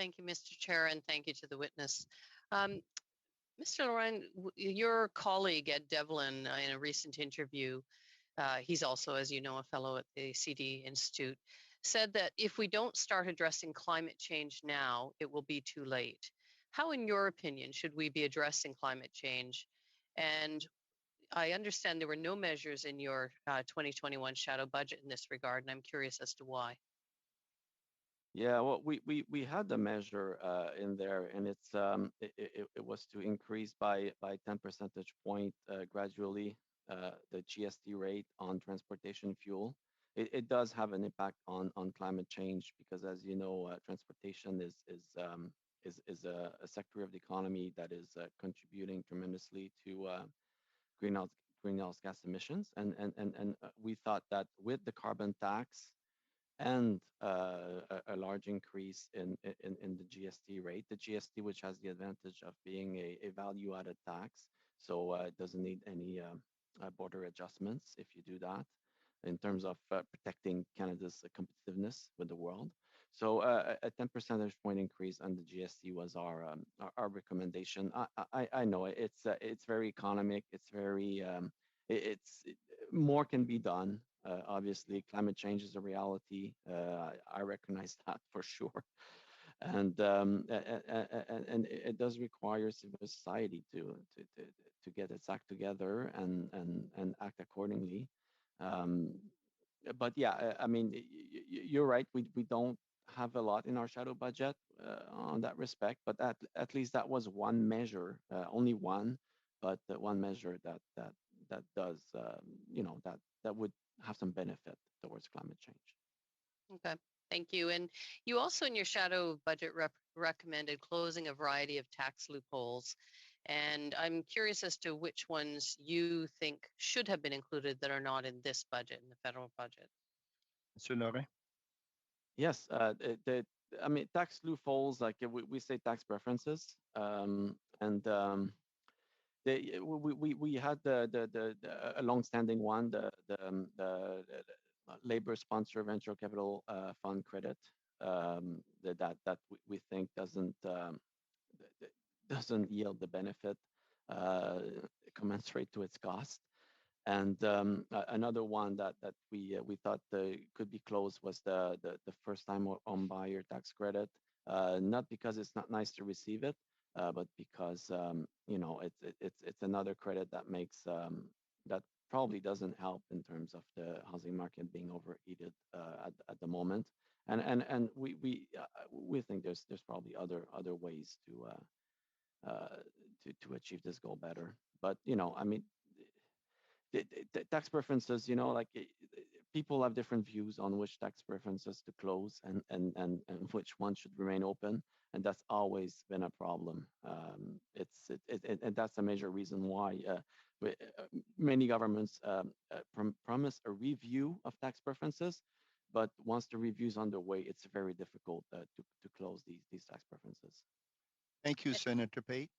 Thank you, Mr. Chair, and thank you to the witness. Mr. Laurent, your colleague Ed Devlin, in a recent interview, he's also, as you know, a fellow at the CD Institute, said that if we don't start addressing climate change now, it will be too late. How, in your opinion, should we be addressing climate change? And I understand there were no measures in your 2021 shadow budget in this regard, and I'm curious as to why. Yeah, well, we had the measure in there, and it was to increase by 10 percentage point gradually the GST rate on transportation fuel. It does have an impact on climate change because, as you know, transportation is a sector of the economy that is contributing tremendously to greenhouse gas emissions, and we thought that with the carbon tax and a large increase in the GST rate. The GST, which has the advantage of being a value-added tax, so it doesn't need any border adjustments if you do that, in terms of protecting Canada's competitiveness with the world. So a 10 percentage point increase on the GST was our recommendation. I know it's very economic. It's very more can be done. Obviously, climate change is a reality. I recognize that for sure, and it does require civil society to get its act together and act accordingly. But yeah, I mean, you're right. We don't have a lot in our shadow budget on that respect, but at least that was one measure, only one, but one measure that does, that would have some benefit towards climate change. Okay, thank you. And you also, in your shadow budget, recommended closing a variety of tax loopholes. And I'm curious as to which ones you think should have been included that are not in this budget, in the federal budget. Mr. Laurent? Yes, I mean, tax loopholes, like we say tax preferences, and we had a long-standing one, the labor-sponsored venture capital fund credit that we think doesn't yield the benefit commensurate to its cost. And another one that we thought could be closed was the first-time home buyer tax credit, not because it's not nice to receive it, but because it's another credit that makes that probably doesn't help in terms of the housing market being overheated at the moment, and we think there's probably other ways to achieve this goal better. But I mean, the tax preferences, like people have different views on which tax preferences to close and which ones should remain open, and that's always been a problem. And that's a major reason why many governments promise a review of tax preferences, but once the review is underway, it's very difficult to close these tax preferences. Thank you, Senator Pate.